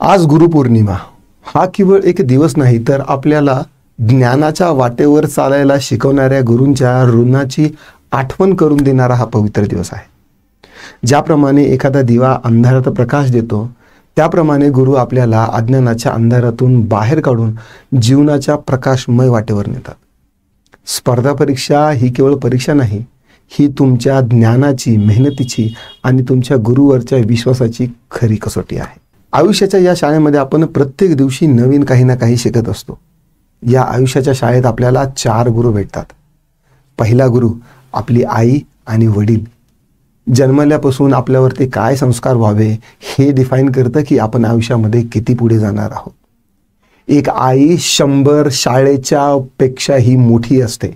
आज गुरुपौर्णिमा हा केवळ एक दिवस नाही तर आपल्याला ज्ञानाच्या वाटेवर चालायला शिकवणाऱ्या गुरूंच्या ऋणाची आठवण करून देणारा हा पवित्र दिवस आहे. ज्याप्रमाणे एखादा दिवा अंधारात प्रकाश देतो त्याप्रमाणे गुरु आपल्याला अज्ञानाच्या अंधारातून बाहेर काढून जीवनाच्या प्रकाशमय वाटेवर नेतात. स्पर्धा परीक्षा ही केवळ परीक्षा नाही, ही तुमच्या ज्ञानाची, मेहनतीची आणि तुमच्या गुरुवरच्या विश्वासाची खरी कसोटी आहे. आयुष्याच्या या शाळेमध्ये आपण प्रत्येक दिवशी नवीन काही ना काही शिकत असतो. या आयुष्याच्या शाळेत आपल्याला 4 गुरु भेटतात. पहिला गुरु आपली आई आणि वडील. जन्मल्यापासून आपल्यावरती काय संस्कार व्हावे हे डिफाईन करतं की आपण आयुष्यामध्ये किती पुढे जाणार आहोत. एक आई 100 शाळेच्या पेक्षाही मोठी असते.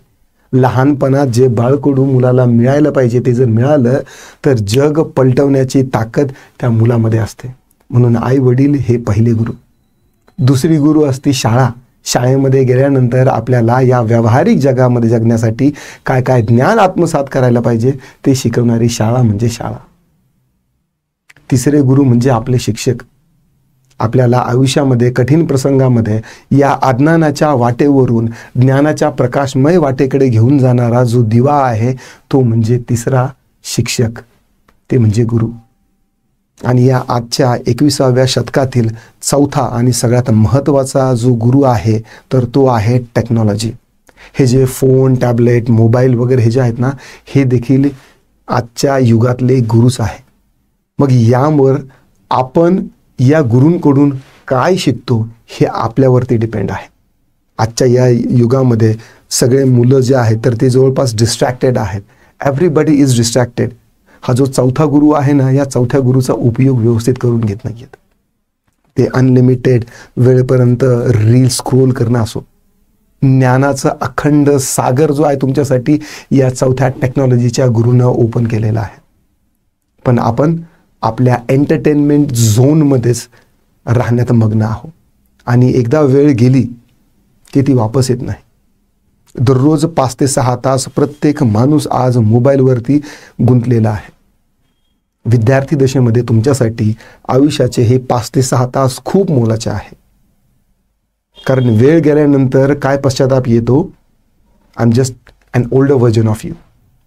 लहानपणात जे बाळकडू मुलाला मिळायला पाहिजे ते जर मिळालं तर जग पलटवण्याची ताकद त्या मुलामध्ये असते. म्हणून आई वडील हे पहिले गुरु. दुसरी गुरु असते शाळा. शाळेमध्ये गेल्यानंतर आपल्याला या व्यावहारिक जगामध्ये जगण्यासाठी काय काय ज्ञान आत्मसात करायला पाहिजे ते शिकवणारी शाळा म्हणजे शाळा. तिसरे गुरु म्हणजे आपले शिक्षक. आपल्याला आयुष्यामध्ये कठीण प्रसंगामध्ये या अज्ञानाच्या वाटेवरून ज्ञानाच्या प्रकाशमय वाटेकडे घेऊन जाणारा जो दिवा आहे तो म्हणजे तिसरा शिक्षक, ते म्हणजे गुरु. आणि या आजच्या 21व्या शतकातील चौथा आणि सगळ्यात महत्त्वाचा जो गुरु आहे तर तो आहे टेक्नॉलॉजी. हे जे फोन, टॅबलेट, मोबाईल वगैरे हे जे आहेत ना, हे देखील आजच्या युगातले गुरुच आहे. मग यावर आपण या गुरूंकडून काय शिकतो हे आपल्यावरती डिपेंड आहे. आजच्या या युगामध्ये सगळे मुलं जे आहेत तर ते जवळपास डिस्ट्रॅक्टेड आहेत. Everybody is distracted. हा जो चौथा गुरु आहे ना, या चौथ्या गुरुचा उपयोग व्यवस्थित करून घेत नाही आहेत. ते अनलिमिटेड वेळेपर्यंत रील स्क्रोल करणं असो, ज्ञानाचा अखंड सागर जो आहे तुमच्यासाठी या चौथ्या टेक्नॉलॉजीच्या गुरूनं ओपन केलेला आहे. पण आपण आपल्या एंटरटेनमेंट झोनमध्येच राहण्यात मग्न आहोत आणि एकदा वेळ गेली की ती वापस येत नाही. दररोज 5 ते 6 तास प्रत्येक माणूस आज मोबाईलवरती गुंतलेला आहे. विद्यार्थी दशेमध्ये तुमच्यासाठी आयुष्याचे हे 5 ते 6 तास खूप मोलाचे आहे. कारण वेळ गेल्यानंतर काय पश्चाताप येतो, I am just an older version of you.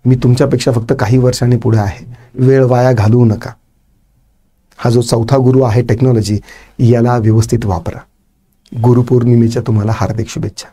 मी तुमच्यापेक्षा फक्त काही वर्षांनी पुढे आहे. वेळ वाया घालवू नका. हा जो चौथा गुरु आहे टेक्नॉलॉजी, याला व्यवस्थित वापरा. गुरुपौर्णिमेच्या तुम्हाला हार्दिक शुभेच्छा.